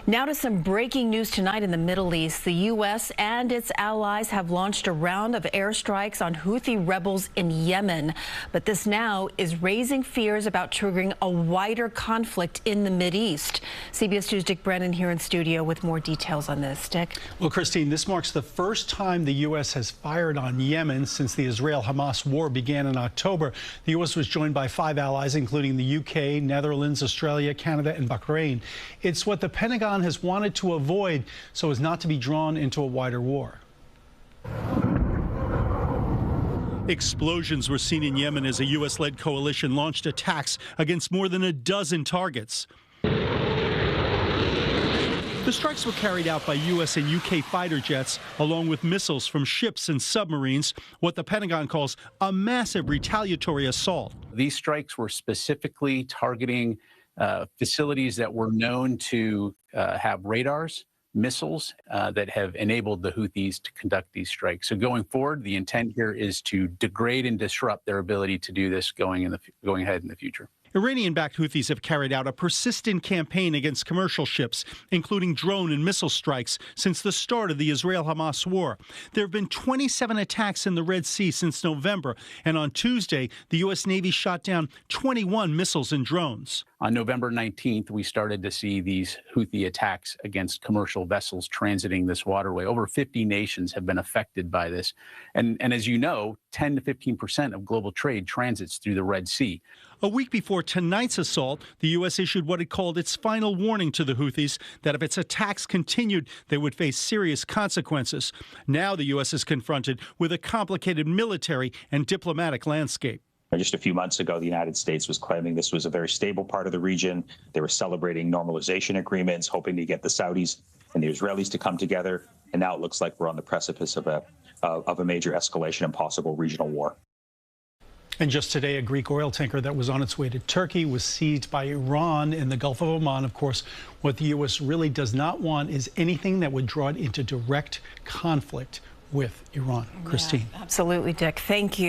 Now to some breaking news tonight in the Middle East. The U.S. and its allies have launched a round of airstrikes on Houthi rebels in Yemen. But this now is raising fears about triggering a wider conflict in the Mideast. CBS 2's Dick Brennan here in studio with more details on this. Dick? Well, Christine, this marks the first time the U.S. has fired on Yemen since the Israel-Hamas war began in October. The U.S. was joined by 5 allies, including the U.K., Netherlands, Australia, Canada, and Bahrain. It's what the Pentagon has wanted to avoid so as not to be drawn into a wider war. Explosions were seen in Yemen as a U.S.-led coalition launched attacks against more than a dozen targets. The strikes were carried out by U.S. and U.K. fighter jets, along with missiles from ships and submarines, what the Pentagon calls a massive retaliatory assault. These strikes were specifically targeting facilities that were known to have radars, missiles that have enabled the Houthis to conduct these strikes. So going forward, the intent here is to degrade and disrupt their ability to do this going ahead in the future. Iranian-backed Houthis have carried out a persistent campaign against commercial ships, including drone and missile strikes, since the start of the Israel-Hamas war. There have been 27 attacks in the Red Sea since November, and on Tuesday, the U.S. Navy shot down 21 missiles and drones. On November 19th, we started to see these Houthi attacks against commercial vessels transiting this waterway. Over 50 nations have been affected by this. And as you know, 10 to 15% of global trade transits through the Red Sea. A week before tonight's assault, the U.S. issued what it called its final warning to the Houthis that if its attacks continued, they would face serious consequences. Now the U.S. is confronted with a complicated military and diplomatic landscape. Just a few months ago, the United States was claiming this was a very stable part of the region. They were celebrating normalization agreements, hoping to get the Saudis and the Israelis to come together. And now it looks like we're on the precipice of a major escalation and possible regional war. And just today, a Greek oil tanker that was on its way to Turkey was seized by Iran in the Gulf of Oman. Of course, what the U.S. really does not want is anything that would draw it into direct conflict with Iran. Christine. Yeah, absolutely, Dick. Thank you.